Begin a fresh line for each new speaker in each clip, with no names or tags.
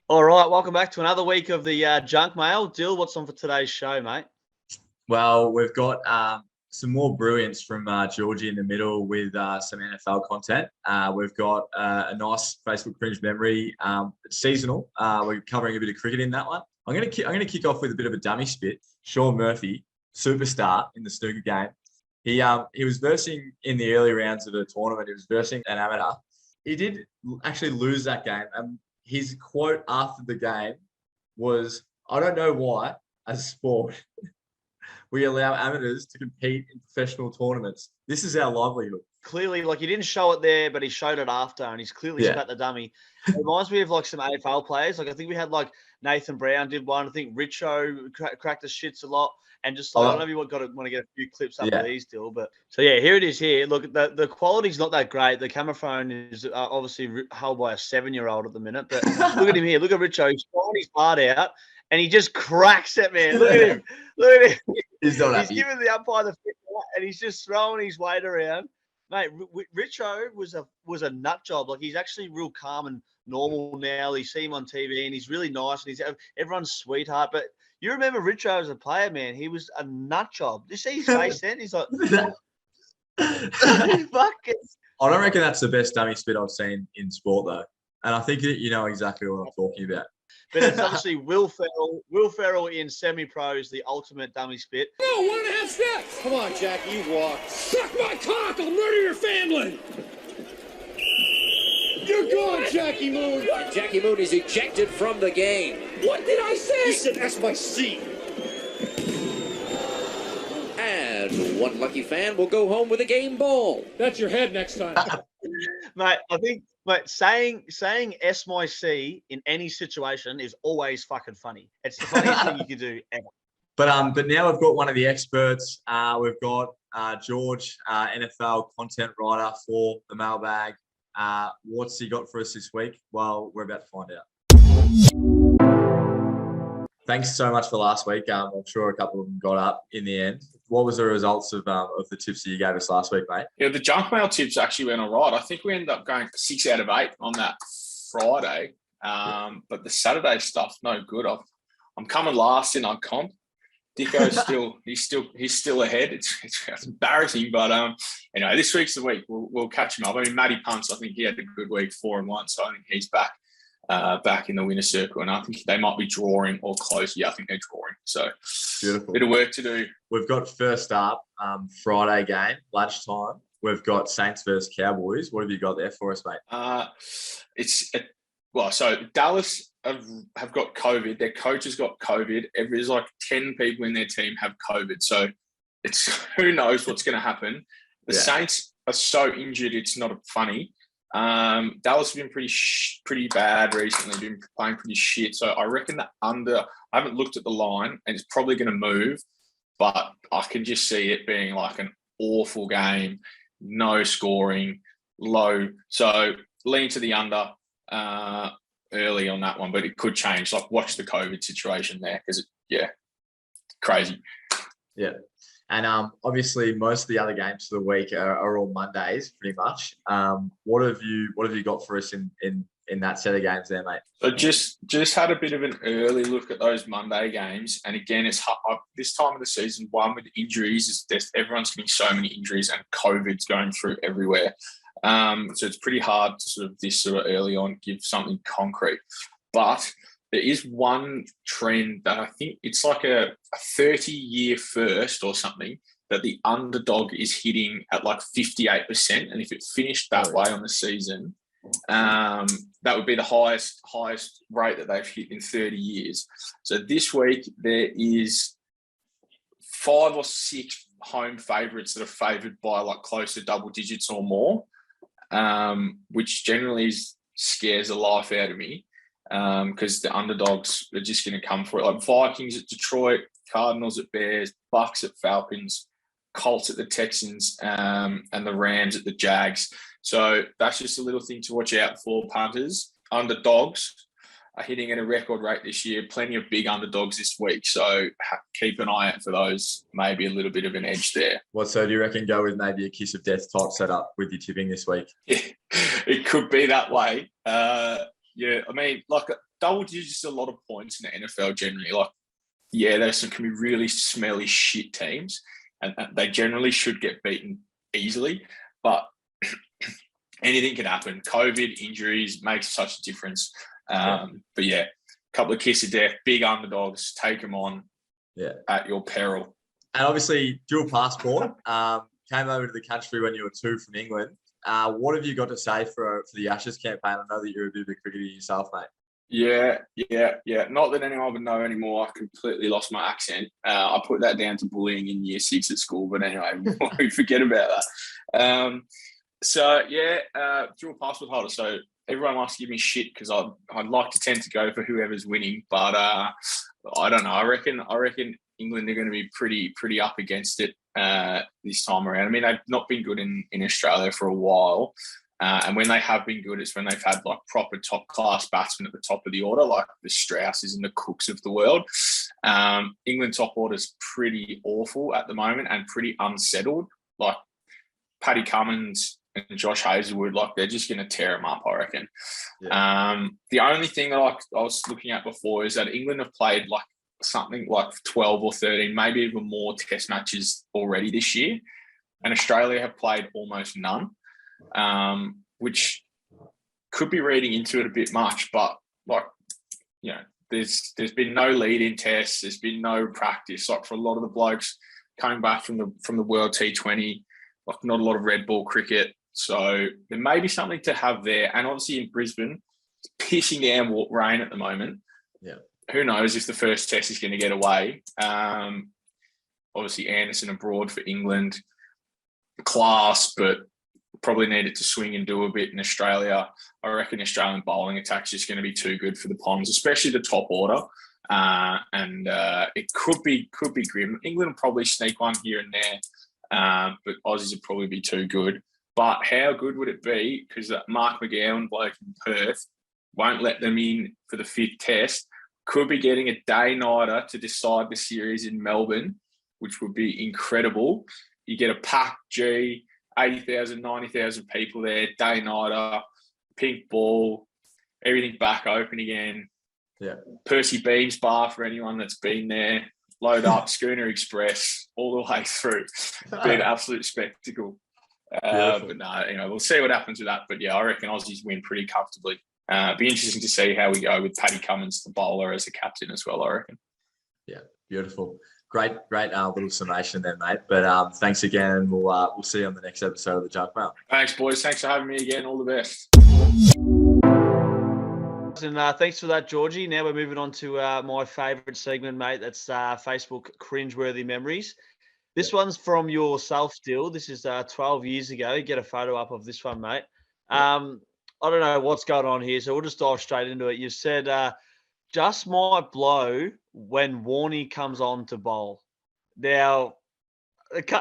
All right, welcome back to another week of the Junk Mail. Dill, what's on for today's show, mate?
Well, we've got some more brilliance from Georgie in the middle with some NFL content. We've got a nice Facebook cringe memory. It's seasonal. We're covering a bit of cricket in that one. I'm gonna kick off with a bit of a dummy spit. Sean Murphy, superstar in the snooker game. He was versing in the early rounds of the tournament. He was versing an amateur. He did actually lose that game. And his quote after the game was, "I don't know why, as a sport, we allow amateurs to compete in professional tournaments. This is our livelihood."
Clearly, he didn't show it there, but he showed it after, and he's clearly spat the dummy. It reminds me of some AFL players. I think we had Nathan Brown did one. I think Richo cracked the shits a lot. And just I don't know if you want to get a few clips up of these still, but so here it is. Here, look, the quality's not that great. The camera phone is obviously held by a 7-year-old at the minute, but look at him here. Look at Richo. He's throwing his heart out, and he just cracks it, man. Look at him. Look at him. He's giving the umpire the fit, and he's just throwing his weight around. Mate, Richo was a nut job. He's actually real calm and normal now. You see him on TV, and he's really nice, and he's everyone's sweetheart. But you remember Richo as a player, man? He was a nut job. Did you see his face then? He's like, fuck it.
I don't reckon that's the best dummy spit I've seen in sport, though. And I think that you know exactly what I'm talking about.
But it's obviously Will Ferrell. Will Ferrell in semi-pro is the ultimate dummy spit.
No, 1.5 steps. Come on, Jackie, you walk. Suck my cock. I'll murder your family. You're gone, Jackie Moon.
And Jackie Moon is ejected from the game.
What did I say? You said that's my seat.
And one lucky fan will go home with a game ball.
That's your head next time.
Mate, I think saying S my C in any situation is always fucking funny. It's the funniest thing you can do ever.
But now we've got one of the experts. We've got George, NFL content writer for the Mailbag. What's he got for us this week? Well, we're about to find out. Thanks so much for last week. I'm sure a couple of them got up in the end. What was the results of the tips that you gave us last week, mate?
Yeah, the junk mail tips actually went all right. I think we ended up going 6 out of 8 on that Friday. But the Saturday stuff, no good. I'm coming last in our comp. Dicko's he's still ahead. It's embarrassing, but this week's the week. We'll catch him up. I mean, Matty Punts, I think he had a good week, 4-1, so I think he's back in the winner's circle, and I think they might be drawing or close. Yeah, I think they're drawing. So
beautiful. Bit
of work to do.
We've got first up Friday game, lunchtime. We've got Saints versus Cowboys. What have you got there for us, mate?
So Dallas have got COVID. Their coach has got COVID. There's 10 people in their team have COVID. So it's who knows what's going to happen. The Saints are so injured, it's not funny. Dallas have been pretty bad recently, been playing pretty shit. So I reckon the under, I haven't looked at the line, and it's probably going to move, but I can just see it being an awful game, no scoring, low. So lean to the under early on that one, but it could change. Watch the COVID situation there because crazy. Yeah.
And obviously, most of the other games of the week are all Mondays, pretty much. What have you got for us in that set of games there, mate?
So just had a bit of an early look at those Monday games, and again, it's this time of the season. One with injuries is everyone's getting so many injuries, and COVID's going through everywhere. So it's pretty hard to this early on give something concrete, but there is one trend that I think it's a 30-year first or something that the underdog is hitting at 58%. And if it finished that way on the season, that would be the highest rate that they've hit in 30 years. So this week there is 5 or 6 home favourites that are favoured by close to double digits or more, which generally scares the life out of me. Because the underdogs are just going to come for it. Vikings at Detroit, Cardinals at Bears, Bucks at Falcons, Colts at the Texans, and the Rams at the Jags. So that's just a little thing to watch out for, punters. Underdogs are hitting at a record rate this year. Plenty of big underdogs this week. So keep an eye out for those. Maybe a little bit of an edge there.
So do you reckon go with maybe a kiss of death type setup with your tipping this week?
Yeah, it could be that way. Yeah, I mean, double digits is a lot of points in the NFL generally. Like, yeah, there's some can be really smelly shit teams, and they generally should get beaten easily. But anything can happen. COVID, injuries makes such a difference. But yeah, a couple of kiss of death, big underdogs, take them on at your peril.
And obviously, dual passport, came over to the country when you were 2 from England. What have you got to say for the Ashes campaign? I know that you're a bit of a cricketer yourself, mate.
Yeah. Not that anyone would know anymore. I completely lost my accent. I put that down to bullying in year 6 at school. But anyway, we forget about that. Dual passport holder. So everyone wants to give me shit because I'd like to tend to go for whoever's winning. But I don't know. I reckon England are going to be pretty up against it this time around. I mean, they've not been good in Australia for a while. And when they have been good, it's when they've had like proper top class batsmen at the top of the order, like the Strausses and the Cooks of the world. England top order is pretty awful at the moment and pretty unsettled. Like Paddy Cummins and Josh Hazlewood, like they're just going to tear them up, I reckon. Yeah. The only thing that I was looking at before is that England have played like something like 12 or 13, maybe even more test matches already this year. And Australia have played almost none. Which could be reading into it a bit much, but like, you know, there's been no lead-in tests, there's been no practice. Like for a lot of the blokes coming back from the World T20, like not a lot of red ball cricket. So there may be something to have there. And obviously in Brisbane, it's pissing down rain at the moment.
Yeah.
Who knows if the first test is going to get away. Obviously Anderson abroad for England, class, but probably needed to swing and do a bit in Australia. I reckon Australian bowling attack's just going to be too good for the Ponds, especially the top order. And it could be grim. England will probably sneak one here and there, but Aussies would probably be too good. But how good would it be? Because Mark McGowan bloke in Perth won't let them in for the 5th test. Could be getting a day-nighter to decide the series in Melbourne, which would be incredible. You get a packed G, 80,000, 90,000 people there, day-nighter, pink ball, everything back open again.
Yeah.
Percy Beams bar for anyone that's been there. Load up, Schooner Express, all the way through. Be an absolute spectacle. But no, we'll see what happens with that. But yeah, I reckon Aussies win pretty comfortably. Be interesting to see how we go with Paddy Cummins, the bowler, as a captain as well, I reckon.
Yeah, beautiful. Great little summation there, mate. But thanks again. We'll see you on the next episode of the Junk Mail.
Thanks, boys. Thanks for having me again. All the best.
And thanks for that, Georgie. Now we're moving on to my favourite segment, mate. That's Facebook Cringeworthy Memories. This one's from yourself still. This is 12 years ago. Get a photo up of this one, mate. I don't know what's going on here, so we'll just dive straight into it. You said, just might blow when Warney comes on to bowl. Now,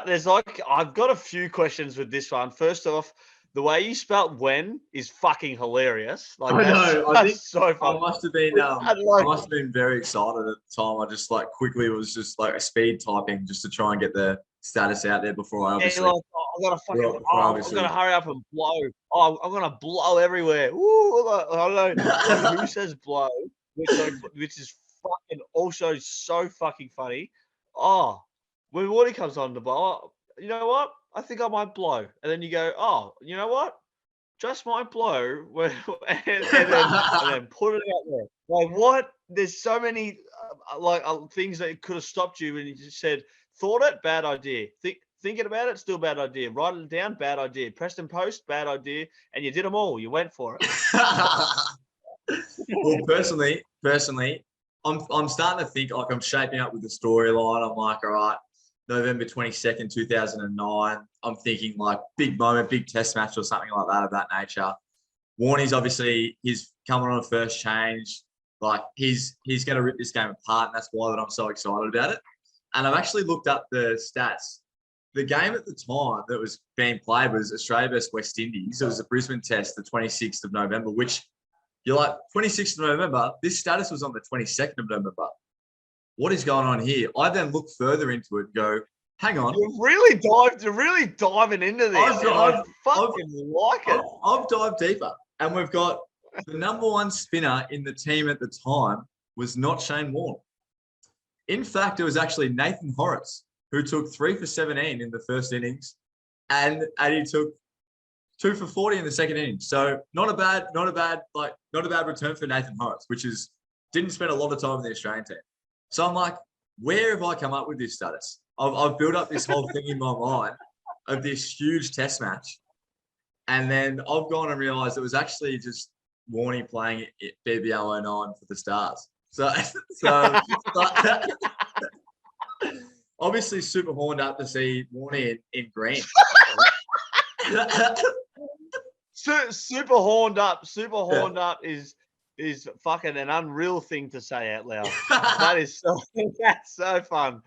there's I've got a few questions with this one. First off, the way you spelt when is fucking hilarious. Like,
I know. I think
so funny.
I must have been very excited at the time. I just quickly was just a speed typing just to try and get the status out there before I obviously.
Yeah, I'm gonna hurry up and blow. Oh, I'm gonna blow everywhere. Ooh, I don't know who says blow, which is fucking also so fucking funny. Oh, when Warney comes on the bowl, you know what? I think I might blow. And then you go, oh, you know what? Just might blow. And then put it out there. Like, what? There's so many things that could have stopped you when you just said, thought it, bad idea. Thinking about it, still bad idea. Writing it down, bad idea. Pressed and post, bad idea. And you did them all. You went for it.
Well, personally, I'm starting to think like I'm shaping up with the storyline. I'm like, all right, November 22nd, 2009. I'm thinking like big moment, big test match or something like that of that nature. Warney's obviously, he's coming on a first change. Like he's going to rip this game apart. And that's why that I'm so excited about it. And I've actually looked up the stats. The game at the time that was being played was Australia versus West Indies. It was a Brisbane test, the 26th of November, which you're like, 26th of November, this status was on the 22nd of November. What is going on here? I then look further into it and go, hang on.
You're really diving into this. I've dived deeper.
And we've got the number one spinner in the team at the time was not Shane Warne. In fact, it was actually Nathan Horace, who took 3 for 17 in the first innings, and he took 2 for 40 in the second innings. So not a bad return for Nathan Horace, which is didn't spend a lot of time in the Australian team. So I'm like, where have I come up with this status? I've built up this whole thing in my mind of this huge test match. And then I've gone and realised it was actually just Warnie playing at BBL 09 for the Stars. So obviously super horned up to see Warnie in green.
Super horned up is fucking an unreal thing to say out loud. That's so fun.